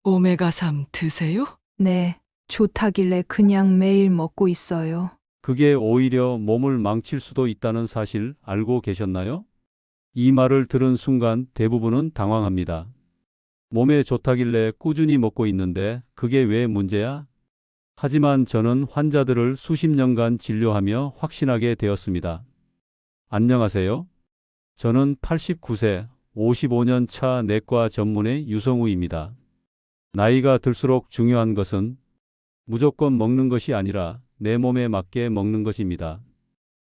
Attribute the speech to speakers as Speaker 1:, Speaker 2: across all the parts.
Speaker 1: 오메가3 드세요?
Speaker 2: 네, 좋다길래 그냥 매일 먹고 있어요.
Speaker 3: 그게 오히려 몸을 망칠 수도 있다는 사실 알고 계셨나요? 이 말을 들은 순간 대부분은 당황합니다. 몸에 좋다길래 꾸준히 먹고 있는데 그게 왜 문제야? 하지만 저는 환자들을 수십 년간 진료하며 확신하게 되었습니다. 안녕하세요. 저는 89세, 55년 차 내과 전문의 유성우입니다. 나이가 들수록 중요한 것은 무조건 먹는 것이 아니라 내 몸에 맞게 먹는 것입니다.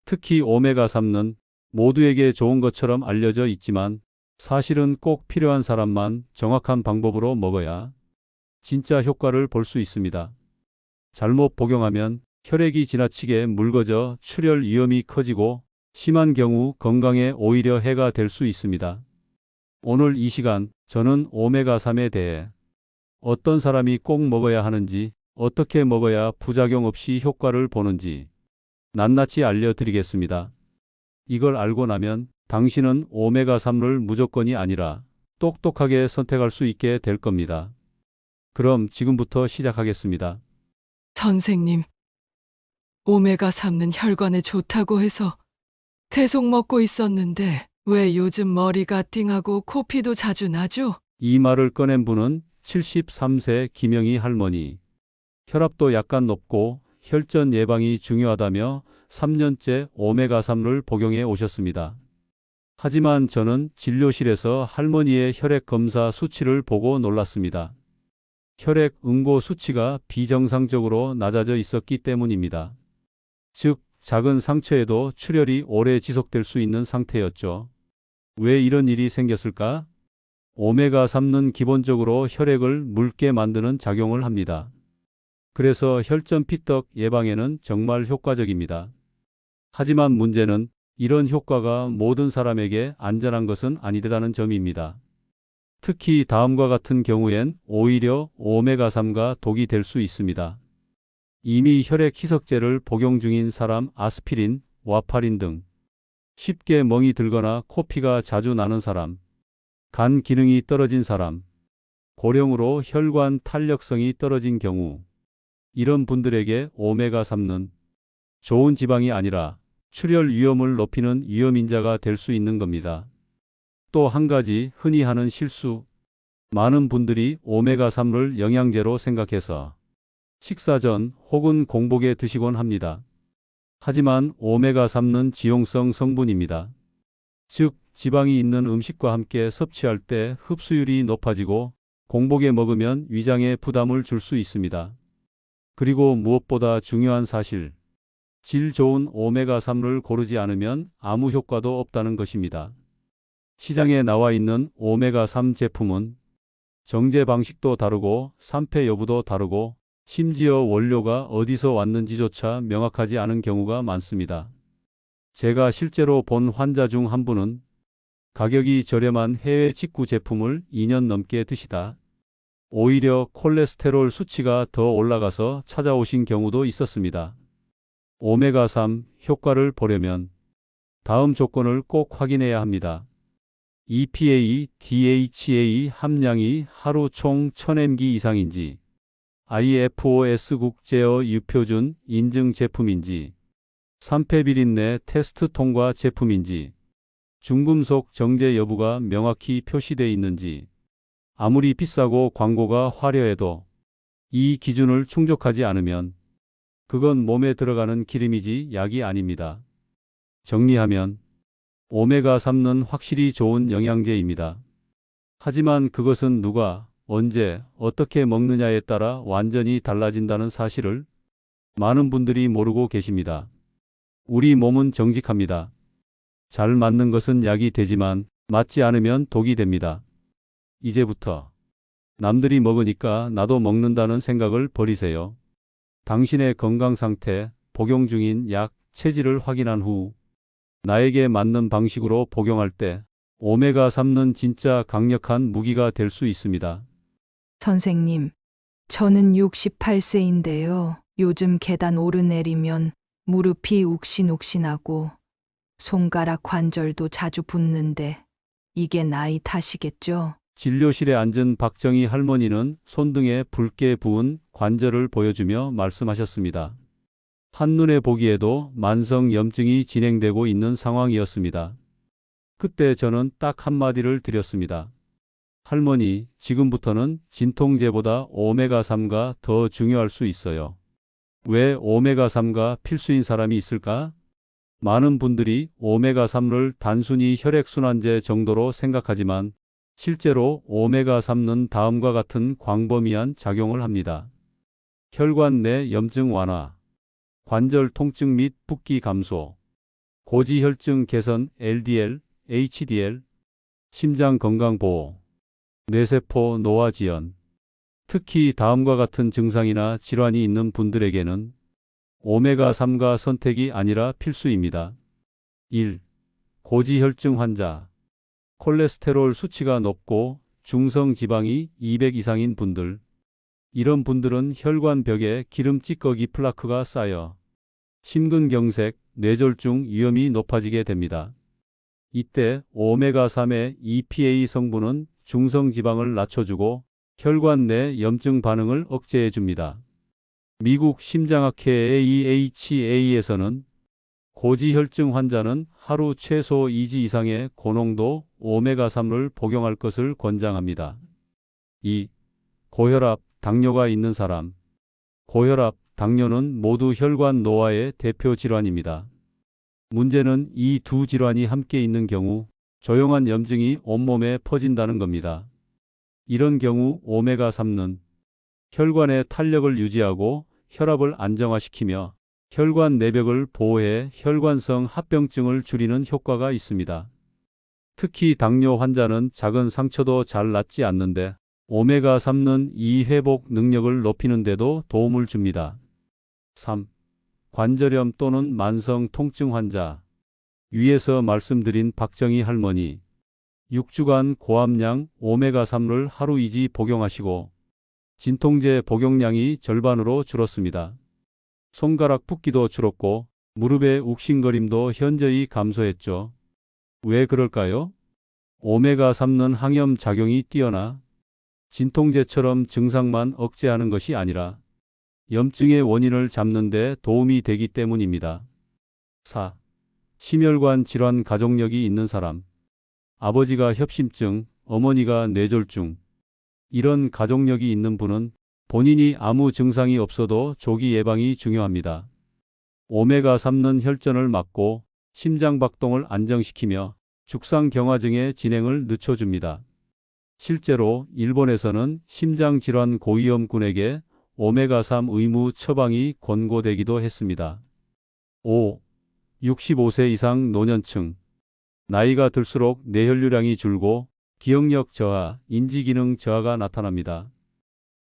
Speaker 3: 특히 오메가3는 모두에게 좋은 것처럼 알려져 있지만 사실은 꼭 필요한 사람만 정확한 방법으로 먹어야 진짜 효과를 볼 수 있습니다. 잘못 복용하면 혈액이 지나치게 묽어져 출혈 위험이 커지고 심한 경우 건강에 오히려 해가 될 수 있습니다. 오늘 이 시간 저는 오메가3에 대해 어떤 사람이 꼭 먹어야 하는지, 어떻게 먹어야 부작용 없이 효과를 보는지 낱낱이 알려드리겠습니다. 이걸 알고 나면 당신은 오메가3를 무조건이 아니라 똑똑하게 선택할 수 있게 될 겁니다. 그럼 지금부터 시작하겠습니다.
Speaker 1: 선생님, 오메가3는 혈관에 좋다고 해서 계속 먹고 있었는데 왜 요즘 머리가 띵하고 코피도 자주 나죠?
Speaker 3: 이 말을 꺼낸 분은 73세 김영희 할머니. 혈압도 약간 높고 혈전 예방이 중요하다며 3년째 오메가3를 복용해 오셨습니다. 하지만 저는 진료실에서 할머니의 혈액 검사 수치를 보고 놀랐습니다. 혈액 응고 수치가 비정상적으로 낮아져 있었기 때문입니다. 즉, 작은 상처에도 출혈이 오래 지속될 수 있는 상태였죠. 왜 이런 일이 생겼을까? 오메가3는 기본적으로 혈액을 묽게 만드는 작용을 합니다. 그래서 혈전 피떡 예방에는 정말 효과적입니다. 하지만 문제는 이런 효과가 모든 사람에게 안전한 것은 아니다라는 점입니다. 특히 다음과 같은 경우엔 오히려 오메가3가 독이 될 수 있습니다. 이미 혈액 희석제를 복용 중인 사람, 아스피린, 와파린 등 쉽게 멍이 들거나 코피가 자주 나는 사람, 간 기능이 떨어진 사람, 고령으로 혈관 탄력성이 떨어진 경우, 이런 분들에게 오메가3는 좋은 지방이 아니라 출혈 위험을 높이는 위험인자가 될 수 있는 겁니다. 또 한 가지 흔히 하는 실수, 많은 분들이 오메가3를 영양제로 생각해서 식사 전 혹은 공복에 드시곤 합니다. 하지만 오메가3는 지용성 성분입니다. 즉, 지방이 있는 음식과 함께 섭취할 때 흡수율이 높아지고 공복에 먹으면 위장에 부담을 줄 수 있습니다. 그리고 무엇보다 중요한 사실, 질 좋은 오메가3를 고르지 않으면 아무 효과도 없다는 것입니다. 시장에 나와 있는 오메가3 제품은 정제 방식도 다르고 산패 여부도 다르고 심지어 원료가 어디서 왔는지조차 명확하지 않은 경우가 많습니다. 제가 실제로 본 환자 중 한 분은 가격이 저렴한 해외 직구 제품을 2년 넘게 드시다 오히려 콜레스테롤 수치가 더 올라가서 찾아오신 경우도 있었습니다. 오메가3 효과를 보려면 다음 조건을 꼭 확인해야 합니다. EPA, DHA 함량이 하루 총 1000mg 이상인지, IFOS 국제어 유표준 인증 제품인지, 산패비린내 테스트 통과 제품인지, 중금속 정제 여부가 명확히 표시되어 있는지, 아무리 비싸고 광고가 화려해도 이 기준을 충족하지 않으면 그건 몸에 들어가는 기름이지 약이 아닙니다. 정리하면 오메가3는 확실히 좋은 영양제입니다. 하지만 그것은 누가, 언제, 어떻게 먹느냐에 따라 완전히 달라진다는 사실을 많은 분들이 모르고 계십니다. 우리 몸은 정직합니다. 잘 맞는 것은 약이 되지만 맞지 않으면 독이 됩니다. 이제부터 남들이 먹으니까 나도 먹는다는 생각을 버리세요. 당신의 건강 상태, 복용 중인 약, 체질을 확인한 후 나에게 맞는 방식으로 복용할 때 오메가3는 진짜 강력한 무기가 될 수 있습니다.
Speaker 2: 선생님, 저는 68세인데요. 요즘 계단 오르내리면 무릎이 욱신욱신하고 손가락 관절도 자주 붓는데 이게 나이 탓이겠죠?
Speaker 3: 진료실에 앉은 박정희 할머니는 손등에 붉게 부은 관절을 보여주며 말씀하셨습니다. 한눈에 보기에도 만성 염증이 진행되고 있는 상황이었습니다. 그때 저는 딱 한마디를 드렸습니다. 할머니, 지금부터는 진통제보다 오메가3가 더 중요할 수 있어요. 왜 오메가3가 필수인 사람이 있을까? 많은 분들이 오메가3를 단순히 혈액순환제 정도로 생각하지만 실제로 오메가3는 다음과 같은 광범위한 작용을 합니다. 혈관 내 염증 완화, 관절 통증 및 붓기 감소, 고지혈증 개선 LDL, HDL, 심장 건강 보호, 뇌세포 노화 지연. 특히 다음과 같은 증상이나 질환이 있는 분들에게는 오메가3가 선택이 아니라 필수입니다. 1. 고지혈증 환자. 콜레스테롤 수치가 높고 중성 지방이 200 이상인 분들. 이런 분들은 혈관 벽에 기름 찌꺼기 플라크가 쌓여 심근경색, 뇌졸중 위험이 높아지게 됩니다. 이때 오메가3의 EPA 성분은 중성 지방을 낮춰주고 혈관 내 염증 반응을 억제해 줍니다. 미국 심장학회 AHA에서는 고지혈증 환자는 하루 최소 2지 이상의 고농도 오메가3를 복용할 것을 권장합니다. 2. 고혈압, 당뇨가 있는 사람. 고혈압, 당뇨는 모두 혈관 노화의 대표 질환입니다. 문제는 이 두 질환이 함께 있는 경우 조용한 염증이 온몸에 퍼진다는 겁니다. 이런 경우 오메가3는 혈관의 탄력을 유지하고 혈압을 안정화시키며 혈관 내벽을 보호해 혈관성 합병증을 줄이는 효과가 있습니다. 특히 당뇨 환자는 작은 상처도 잘 낫지 않는데 오메가3는 이 회복 능력을 높이는 데도 도움을 줍니다. 3. 관절염 또는 만성 통증 환자. 위에서 말씀드린 박정희 할머니, 6주간 고함량 오메가3를 하루 2지 복용하시고 진통제 복용량이 절반으로 줄었습니다. 손가락 붓기도 줄었고 무릎의 욱신거림도 현저히 감소했죠. 왜 그럴까요? 오메가3는 항염 작용이 뛰어나 진통제처럼 증상만 억제하는 것이 아니라 염증의 원인을 잡는 데 도움이 되기 때문입니다. 4. 심혈관 질환 가족력이 있는 사람. 아버지가 협심증, 어머니가 뇌졸중. 이런 가족력이 있는 분은 본인이 아무 증상이 없어도 조기 예방이 중요합니다. 오메가3는 혈전을 막고 심장박동을 안정시키며 죽상경화증의 진행을 늦춰줍니다. 실제로 일본에서는 심장질환 고위험군에게 오메가3 의무 처방이 권고되기도 했습니다. 5. 65세 이상 노년층. 나이가 들수록 뇌혈류량이 줄고 기억력 저하, 인지기능 저하가 나타납니다.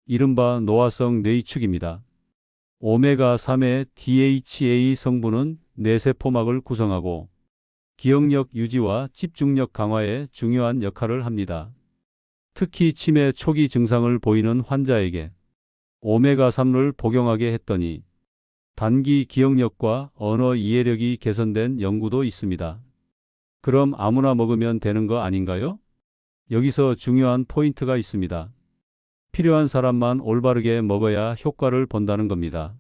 Speaker 3: 이른바 노화성 뇌위축입니다. 오메가3의 DHA 성분은 뇌세포막을 구성하고 기억력 유지와 집중력 강화에 중요한 역할을 합니다. 특히 치매 초기 증상을 보이는 환자에게 오메가3를 복용하게 했더니 단기 기억력과 언어 이해력이 개선된 연구도 있습니다. 그럼 아무나 먹으면 되는 거 아닌가요? 여기서 중요한 포인트가 있습니다. 필요한 사람만 올바르게 먹어야 효과를 본다는 겁니다.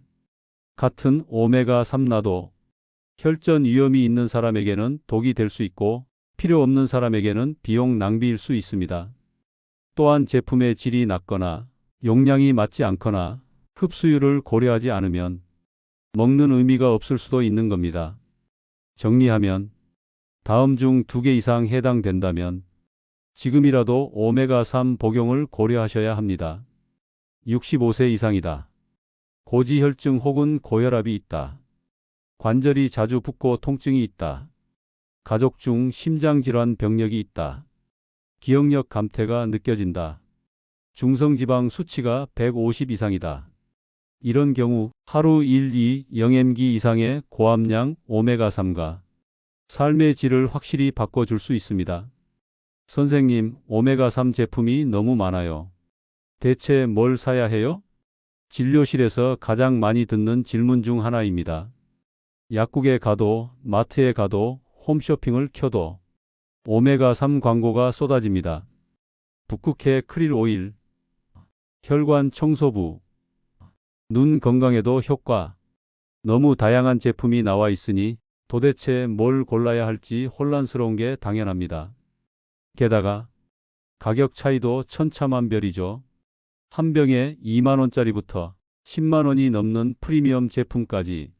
Speaker 3: 같은 오메가3 나도 혈전 위험이 있는 사람에게는 독이 될 수 있고 필요 없는 사람에게는 비용 낭비일 수 있습니다. 또한 제품의 질이 낮거나 용량이 맞지 않거나 흡수율을 고려하지 않으면 먹는 의미가 없을 수도 있는 겁니다. 정리하면 다음 중 2개 이상 해당된다면 지금이라도 오메가3 복용을 고려하셔야 합니다. 65세 이상이다. 고지혈증 혹은 고혈압이 있다. 관절이 자주 붓고 통증이 있다. 가족 중 심장질환 병력이 있다. 기억력 감퇴가 느껴진다. 중성지방 수치가 150 이상이다. 이런 경우 하루 1-2-0mg 이상의 고함량 오메가3가 삶의 질을 확실히 바꿔줄 수 있습니다. 선생님, 오메가3 제품이 너무 많아요. 대체 뭘 사야 해요? 진료실에서 가장 많이 듣는 질문 중 하나입니다. 약국에 가도, 마트에 가도, 홈쇼핑을 켜도 오메가3 광고가 쏟아집니다. 북극해 크릴 오일, 혈관 청소부, 눈 건강에도 효과. 너무 다양한 제품이 나와 있으니 도대체 뭘 골라야 할지 혼란스러운 게 당연합니다. 게다가 가격 차이도 천차만별이죠. 한 병에 2만 원짜리부터 10만 원이 넘는 프리미엄 제품까지.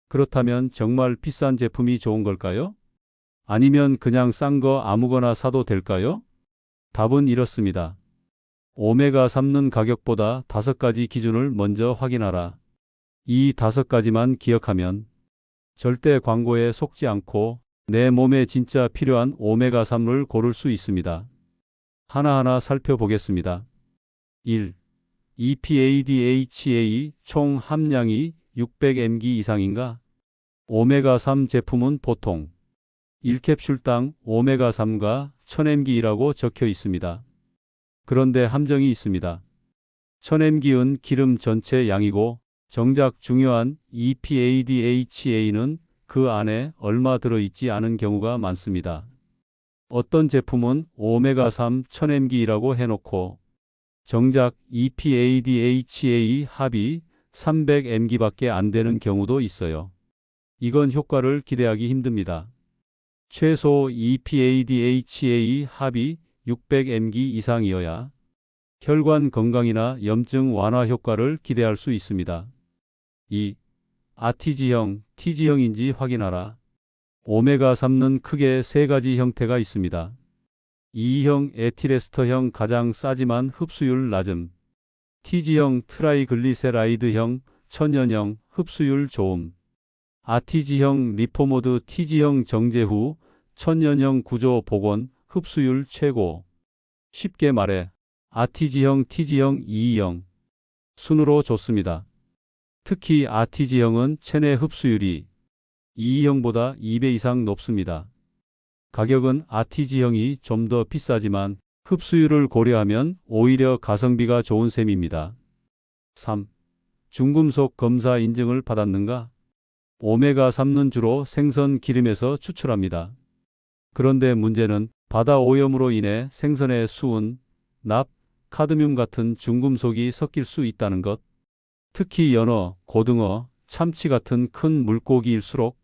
Speaker 3: 그렇다면 정말 비싼 제품이 좋은 걸까요? 아니면 그냥 싼 거 아무거나 사도 될까요? 답은 이렇습니다. 오메가3는 가격보다 5가지 기준을 먼저 확인하라. 이 5가지만 기억하면 절대 광고에 속지 않고 내 몸에 진짜 필요한 오메가3를 고를 수 있습니다. 하나하나 살펴보겠습니다. 1. EPA-DHA 총 함량이 600mg 이상인가? 오메가3 제품은 보통 1캡슐당 오메가3가 1000mg라고 적혀 있습니다. 그런데 함정이 있습니다. 1000mg은 기름 전체 양이고 정작 중요한 EPA-DHA는 그 안에 얼마 들어있지 않은 경우가 많습니다. 어떤 제품은 오메가3 1000mg라고 해놓고 정작 EPA-DHA 합이 300mg밖에 안 되는 경우도 있어요. 이건 효과를 기대하기 힘듭니다. 최소 EPA-DHA 합이 600mg 이상이어야 혈관 건강이나 염증 완화 효과를 기대할 수 있습니다. 2. RTG형, TG형인지 확인하라. 오메가3는 크게 3가지 형태가 있습니다. 2형 에틸에스터형 가장 싸지만 흡수율 낮음. TG형 트라이글리세라이드형 천연형 흡수율 좋음. RTG형 리포모드 TG형 정제 후 천연형 구조 복원 흡수율 최고. 쉽게 말해 RTG형 TG형 2형 순으로 좋습니다. 특히 RTG형은 체내 흡수율이 2형보다 2배 이상 높습니다. 가격은 RTG형이 좀 더 비싸지만 흡수율을 고려하면 오히려 가성비가 좋은 셈입니다. 3. 중금속 검사 인증을 받았는가? 오메가3는 주로 생선 기름에서 추출합니다. 그런데 문제는 바다 오염으로 인해 생선의 수은, 납, 카드뮴 같은 중금속이 섞일 수 있다는 것. 특히 연어, 고등어, 참치 같은 큰 물고기일수록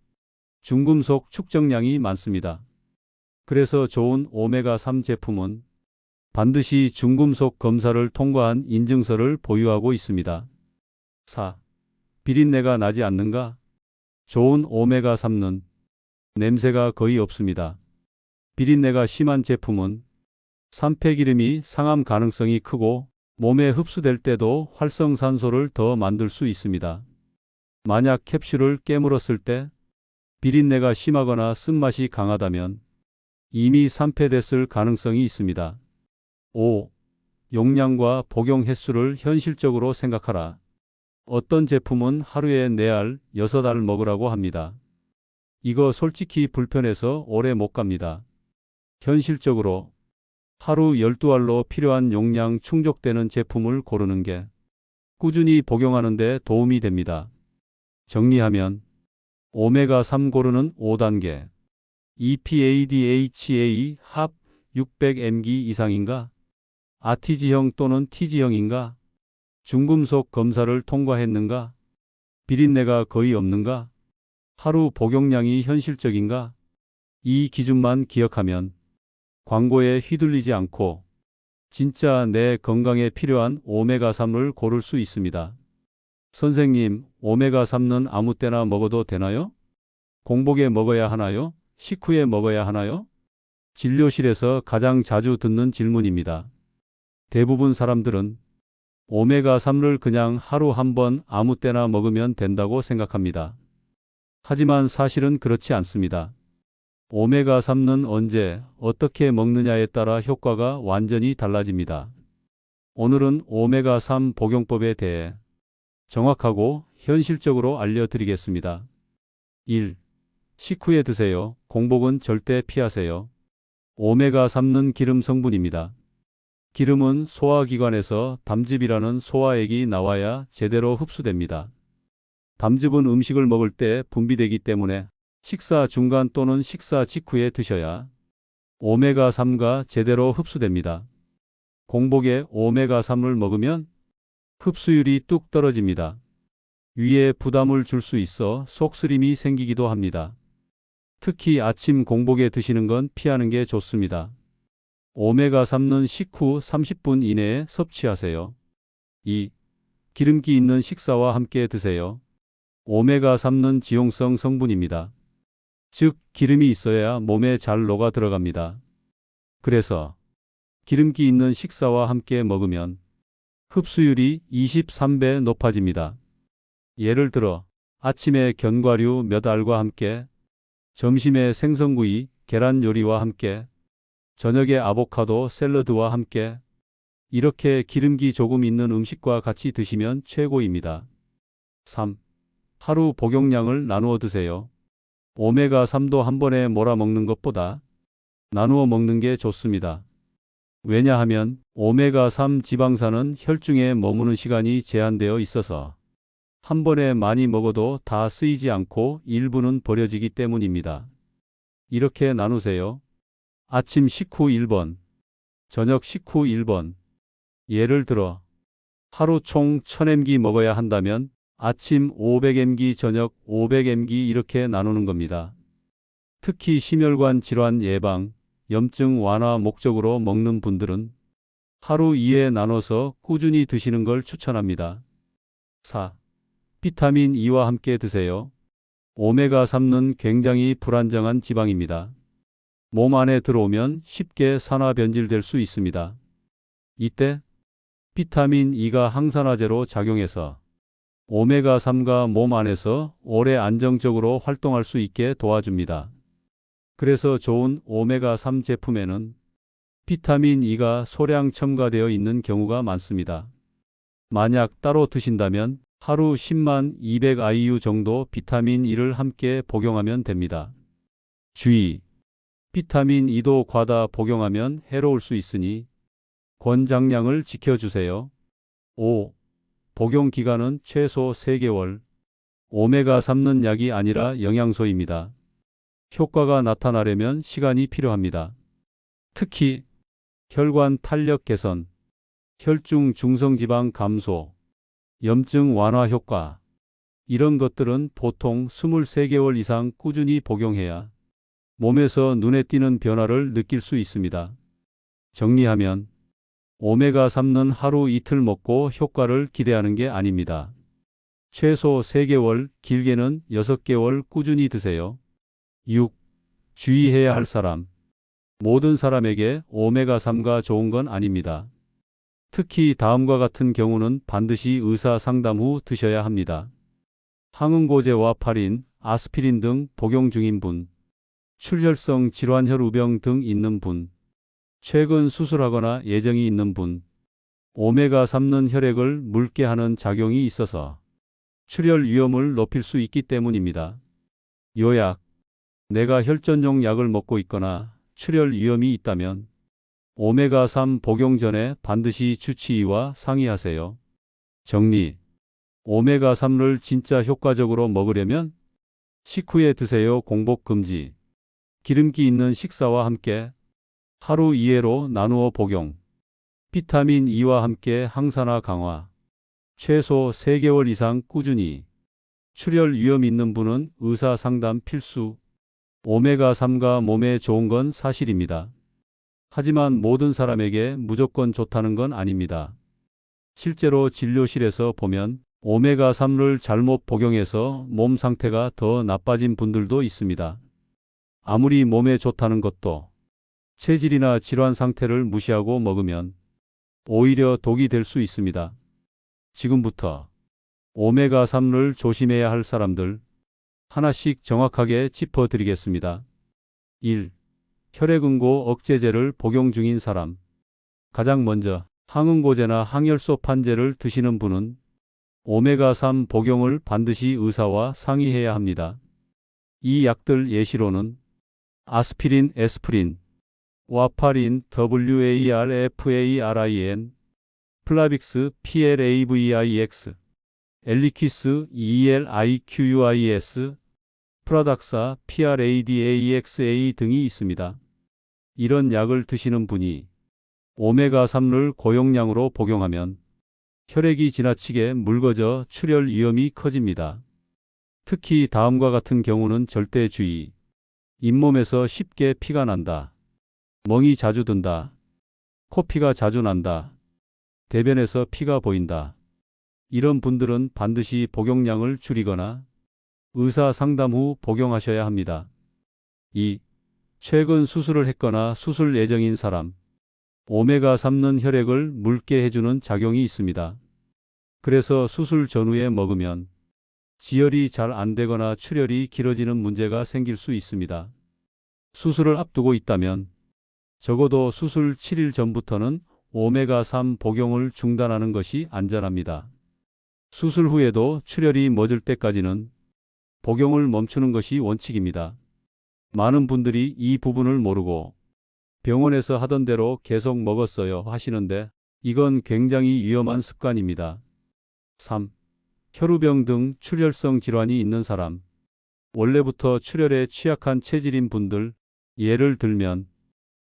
Speaker 3: 중금속 축적량이 많습니다. 그래서 좋은 오메가3 제품은 반드시 중금속 검사를 통과한 인증서를 보유하고 있습니다. 4. 비린내가 나지 않는가? 좋은 오메가3는 냄새가 거의 없습니다. 비린내가 심한 제품은 산패기름이 상함 가능성이 크고 몸에 흡수될 때도 활성산소를 더 만들 수 있습니다. 만약 캡슐을 깨물었을 때 비린내가 심하거나 쓴맛이 강하다면 이미 산패됐을 가능성이 있습니다. 5. 용량과 복용 횟수를 현실적으로 생각하라. 어떤 제품은 하루에 4알, 6알 먹으라고 합니다. 이거 솔직히 불편해서 오래 못 갑니다. 현실적으로 하루 12알로 필요한 용량 충족되는 제품을 고르는 게 꾸준히 복용하는 데 도움이 됩니다. 정리하면 오메가3 고르는 5단계. EPA-DHA 합 600mg 이상인가? RTG형 또는 TG형인가? 중금속 검사를 통과했는가? 비린내가 거의 없는가? 하루 복용량이 현실적인가? 이 기준만 기억하면 광고에 휘둘리지 않고 진짜 내 건강에 필요한 오메가3을 고를 수 있습니다. 선생님, 오메가3는 아무 때나 먹어도 되나요? 공복에 먹어야 하나요? 식후에 먹어야 하나요? 진료실에서 가장 자주 듣는 질문입니다. 대부분 사람들은 오메가3를 그냥 하루 한 번 아무 때나 먹으면 된다고 생각합니다. 하지만 사실은 그렇지 않습니다. 오메가3는 언제, 어떻게 먹느냐에 따라 효과가 완전히 달라집니다. 오늘은 오메가3 복용법에 대해 정확하고 현실적으로 알려드리겠습니다. 1. 식후에 드세요. 공복은 절대 피하세요. 오메가3는 기름 성분입니다. 기름은 소화기관에서 담즙이라는 소화액이 나와야 제대로 흡수됩니다. 담즙은 음식을 먹을 때 분비되기 때문에 식사 중간 또는 식사 직후에 드셔야 오메가3가 제대로 흡수됩니다. 공복에 오메가3을 먹으면 흡수율이 뚝 떨어집니다. 위에 부담을 줄 수 있어 속쓰림이 생기기도 합니다. 특히 아침 공복에 드시는 건 피하는 게 좋습니다. 오메가3는 식후 30분 이내에 섭취하세요. 2. 기름기 있는 식사와 함께 드세요. 오메가3는 지용성 성분입니다. 즉, 기름이 있어야 몸에 잘 녹아 들어갑니다. 그래서 기름기 있는 식사와 함께 먹으면 흡수율이 23배 높아집니다. 예를 들어 아침에 견과류 몇 알과 함께, 점심에 생선구이, 계란 요리와 함께, 저녁에 아보카도 샐러드와 함께 이렇게 기름기 조금 있는 음식과 같이 드시면 최고입니다. 3. 하루 복용량을 나누어 드세요. 오메가3도 한 번에 몰아 먹는 것보다 나누어 먹는 게 좋습니다. 왜냐하면 오메가3 지방산은 혈중에 머무는 시간이 제한되어 있어서 한 번에 많이 먹어도 다 쓰이지 않고 일부는 버려지기 때문입니다. 이렇게 나누세요. 아침 식후 1번, 저녁 식후 1번. 예를 들어 하루 총 1000mg 먹어야 한다면 아침 500mg, 저녁 500mg 이렇게 나누는 겁니다. 특히 심혈관 질환 예방, 염증 완화 목적으로 먹는 분들은 하루 2회 나눠서 꾸준히 드시는 걸 추천합니다. 4. 비타민 E와 함께 드세요. 오메가3는 굉장히 불안정한 지방입니다. 몸 안에 들어오면 쉽게 산화 변질될 수 있습니다. 이때 비타민 E가 항산화제로 작용해서 오메가3가 몸 안에서 오래 안정적으로 활동할 수 있게 도와줍니다. 그래서 좋은 오메가3 제품에는 비타민 E가 소량 첨가되어 있는 경우가 많습니다. 만약 따로 드신다면 하루 10만 200 IU 정도 비타민 E를 함께 복용하면 됩니다. 주의! 비타민 E도 과다 복용하면 해로울 수 있으니 권장량을 지켜주세요. 5. 복용 기간은 최소 3개월. 오메가3는 약이 아니라 영양소입니다. 효과가 나타나려면 시간이 필요합니다. 특히 혈관 탄력 개선, 혈중 중성지방 감소, 염증 완화 효과, 이런 것들은 보통 23개월 이상 꾸준히 복용해야 몸에서 눈에 띄는 변화를 느낄 수 있습니다. 정리하면 오메가3는 하루 이틀 먹고 효과를 기대하는 게 아닙니다. 최소 3개월, 길게는 6개월 꾸준히 드세요. 6. 주의해야 할 사람. 모든 사람에게 오메가3가 좋은 건 아닙니다. 특히 다음과 같은 경우는 반드시 의사 상담 후 드셔야 합니다. 항응고제 와파린, 아스피린 등 복용 중인 분, 출혈성 질환 혈우병 등 있는 분, 최근 수술하거나 예정이 있는 분, 오메가3는 혈액을 묽게 하는 작용이 있어서 출혈 위험을 높일 수 있기 때문입니다. 요약: 내가 혈전용 약을 먹고 있거나 출혈 위험이 있다면 오메가3 복용 전에 반드시 주치의와 상의하세요. 정리: 오메가3를 진짜 효과적으로 먹으려면 식후에 드세요. 공복 금지. 기름기 있는 식사와 함께 하루 2회로 나누어 복용. 비타민 E와 함께 항산화 강화. 최소 3개월 이상 꾸준히. 출혈 위험 있는 분은 의사 상담 필수. 오메가3가 몸에 좋은 건 사실입니다. 하지만 모든 사람에게 무조건 좋다는 건 아닙니다. 실제로 진료실에서 보면 오메가3를 잘못 복용해서 몸 상태가 더 나빠진 분들도 있습니다. 아무리 몸에 좋다는 것도 체질이나 질환 상태를 무시하고 먹으면 오히려 독이 될 수 있습니다. 지금부터 오메가3를 조심해야 할 사람들 하나씩 정확하게 짚어드리겠습니다. 1. 혈액응고 억제제를 복용 중인 사람. 가장 먼저 항응고제나 항혈소판제를 드시는 분은 오메가3 복용을 반드시 의사와 상의해야 합니다. 이 약들 예시로는 아스피린, 에스프린, 와파린, WARFARIN, 플라빅스, PLAVIX, 엘리퀴스, ELIQUIS, 프라닥사, PRADAXA 등이 있습니다. 이런 약을 드시는 분이 오메가3를 고용량으로 복용하면 혈액이 지나치게 묽어져 출혈 위험이 커집니다. 특히 다음과 같은 경우는 절대 주의. 잇몸에서 쉽게 피가 난다. 멍이 자주 든다. 코피가 자주 난다. 대변에서 피가 보인다. 이런 분들은 반드시 복용량을 줄이거나 의사 상담 후 복용하셔야 합니다. 2. 최근 수술을 했거나 수술 예정인 사람. 오메가3는 혈액을 묽게 해주는 작용이 있습니다. 그래서 수술 전후에 먹으면 지혈이 잘 안 되거나 출혈이 길어지는 문제가 생길 수 있습니다. 수술을 앞두고 있다면 적어도 수술 7일 전부터는 오메가3 복용을 중단하는 것이 안전합니다. 수술 후에도 출혈이 멎을 때까지는 복용을 멈추는 것이 원칙입니다. 많은 분들이 이 부분을 모르고 병원에서 하던 대로 계속 먹었어요 하시는데 이건 굉장히 위험한 습관입니다. 3. 혈우병 등 출혈성 질환이 있는 사람. 원래부터 출혈에 취약한 체질인 분들, 예를 들면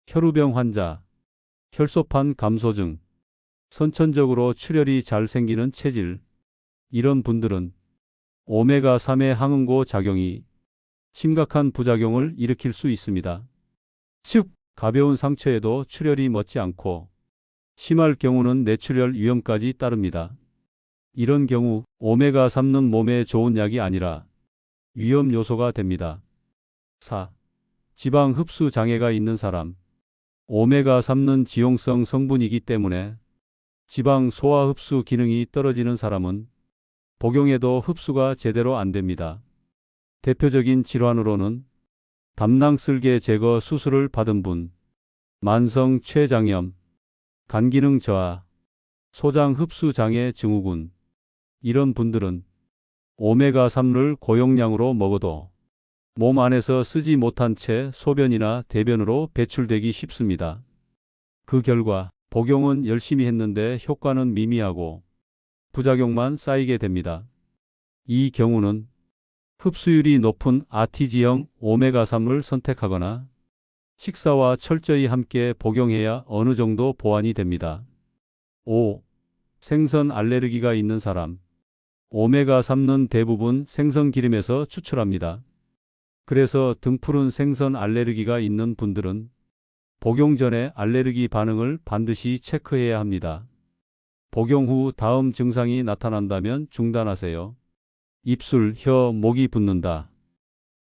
Speaker 3: 혈우병 환자, 혈소판 감소증, 선천적으로 출혈이 잘 생기는 체질, 이런 분들은 오메가3의 항응고 작용이 심각한 부작용을 일으킬 수 있습니다. 즉, 가벼운 상처에도 출혈이 멎지 않고 심할 경우는 뇌출혈 위험까지 따릅니다. 이런 경우 오메가3는 몸에 좋은 약이 아니라 위험 요소가 됩니다. 4. 지방 흡수 장애가 있는 사람. 오메가3는 지용성 성분이기 때문에 지방 소화 흡수 기능이 떨어지는 사람은 복용해도 흡수가 제대로 안 됩니다. 대표적인 질환으로는 담낭쓸개 제거 수술을 받은 분, 만성 췌장염, 간기능 저하, 소장 흡수 장애 증후군, 이런 분들은 오메가3를 고용량으로 먹어도 몸 안에서 쓰지 못한 채 소변이나 대변으로 배출되기 쉽습니다. 그 결과 복용은 열심히 했는데 효과는 미미하고 부작용만 쌓이게 됩니다. 이 경우는 흡수율이 높은 아티지형 오메가3을 선택하거나 식사와 철저히 함께 복용해야 어느 정도 보완이 됩니다. 5. 생선 알레르기가 있는 사람. 오메가3는 대부분 생선 기름에서 추출합니다. 그래서 등푸른 생선 알레르기가 있는 분들은 복용 전에 알레르기 반응을 반드시 체크해야 합니다. 복용 후 다음 증상이 나타난다면 중단하세요. 입술, 혀, 목이 붓는다.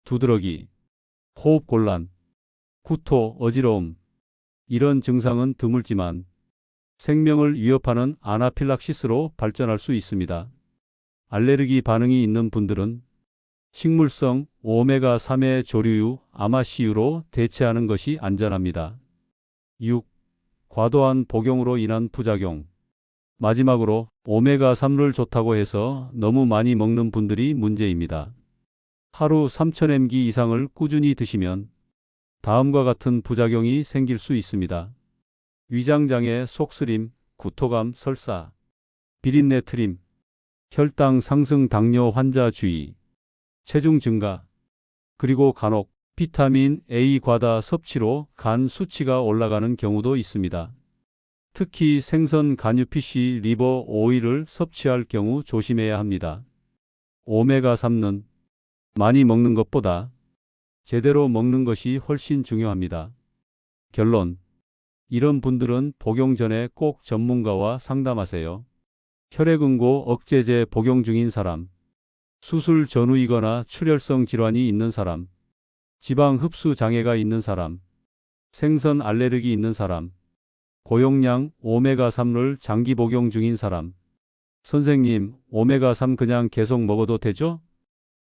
Speaker 3: 두드러기, 호흡 곤란, 구토, 어지러움. 이런 증상은 드물지만 생명을 위협하는 아나필락시스로 발전할 수 있습니다. 알레르기 반응이 있는 분들은 식물성 오메가3의 조류유 아마씨유로 대체하는 것이 안전합니다. 6. 과도한 복용으로 인한 부작용. 마지막으로 오메가3를 좋다고 해서 너무 많이 먹는 분들이 문제입니다. 하루 3000mg 이상을 꾸준히 드시면 다음과 같은 부작용이 생길 수 있습니다. 위장장애, 속쓰림, 구토감, 설사, 비린내 트림, 혈당 상승, 당뇨 환자 주의, 체중 증가, 그리고 간혹 비타민 A 과다 섭취로 간 수치가 올라가는 경우도 있습니다. 특히 생선 간유피쉬 리버 오일을 섭취할 경우 조심해야 합니다. 오메가3는 많이 먹는 것보다 제대로 먹는 것이 훨씬 중요합니다. 결론. 이런 분들은 복용 전에 꼭 전문가와 상담하세요. 혈액응고 억제제 복용 중인 사람, 수술 전후이거나 출혈성 질환이 있는 사람, 지방 흡수 장애가 있는 사람, 생선 알레르기 있는 사람, 고용량 오메가3를 장기 복용 중인 사람. 선생님, 오메가3 그냥 계속 먹어도 되죠?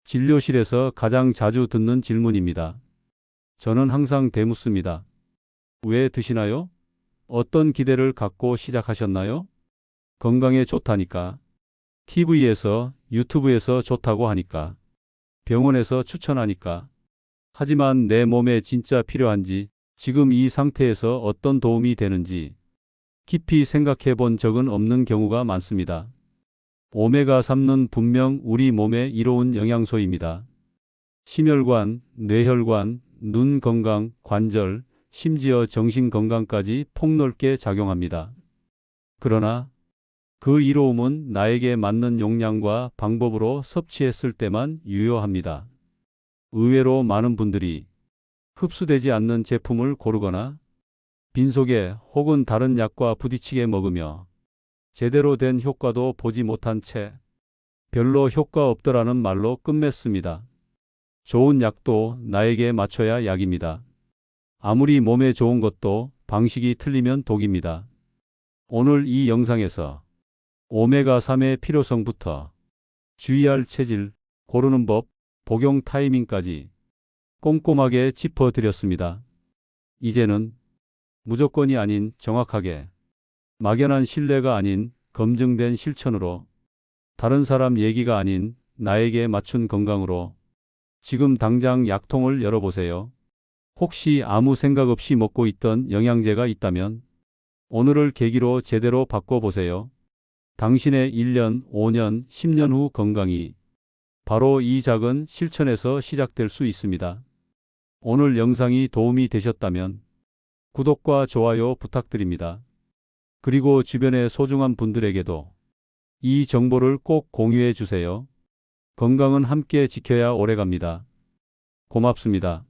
Speaker 3: 진료실에서 가장 자주 듣는 질문입니다. 저는 항상 되묻습니다. 왜 드시나요? 어떤 기대를 갖고 시작하셨나요? 건강에 좋다니까. TV에서, 유튜브에서 좋다고 하니까. 병원에서 추천하니까. 하지만 내 몸에 진짜 필요한지, 지금 이 상태에서 어떤 도움이 되는지 깊이 생각해 본 적은 없는 경우가 많습니다. 오메가3는 분명 우리 몸에 이로운 영양소입니다. 심혈관, 뇌혈관, 눈 건강, 관절, 심지어 정신 건강까지 폭넓게 작용합니다. 그러나 그 이로움은 나에게 맞는 용량과 방법으로 섭취했을 때만 유효합니다. 의외로 많은 분들이 흡수되지 않는 제품을 고르거나 빈속에 혹은 다른 약과 부딪히게 먹으며 제대로 된 효과도 보지 못한 채 별로 효과 없더라는 말로 끝맺습니다. 좋은 약도 나에게 맞춰야 약입니다. 아무리 몸에 좋은 것도 방식이 틀리면 독입니다. 오늘 이 영상에서 오메가3의 필요성부터 주의할 체질, 고르는 법, 복용 타이밍까지 꼼꼼하게 짚어드렸습니다. 이제는 무조건이 아닌 정확하게, 막연한 신뢰가 아닌 검증된 실천으로, 다른 사람 얘기가 아닌 나에게 맞춘 건강으로 지금 당장 약통을 열어보세요. 혹시 아무 생각 없이 먹고 있던 영양제가 있다면 오늘을 계기로 제대로 바꿔보세요. 당신의 1년, 5년, 10년 후 건강이 바로 이 작은 실천에서 시작될 수 있습니다. 오늘 영상이 도움이 되셨다면 구독과 좋아요 부탁드립니다. 그리고 주변의 소중한 분들에게도 이 정보를 꼭 공유해 주세요. 건강은 함께 지켜야 오래갑니다. 고맙습니다.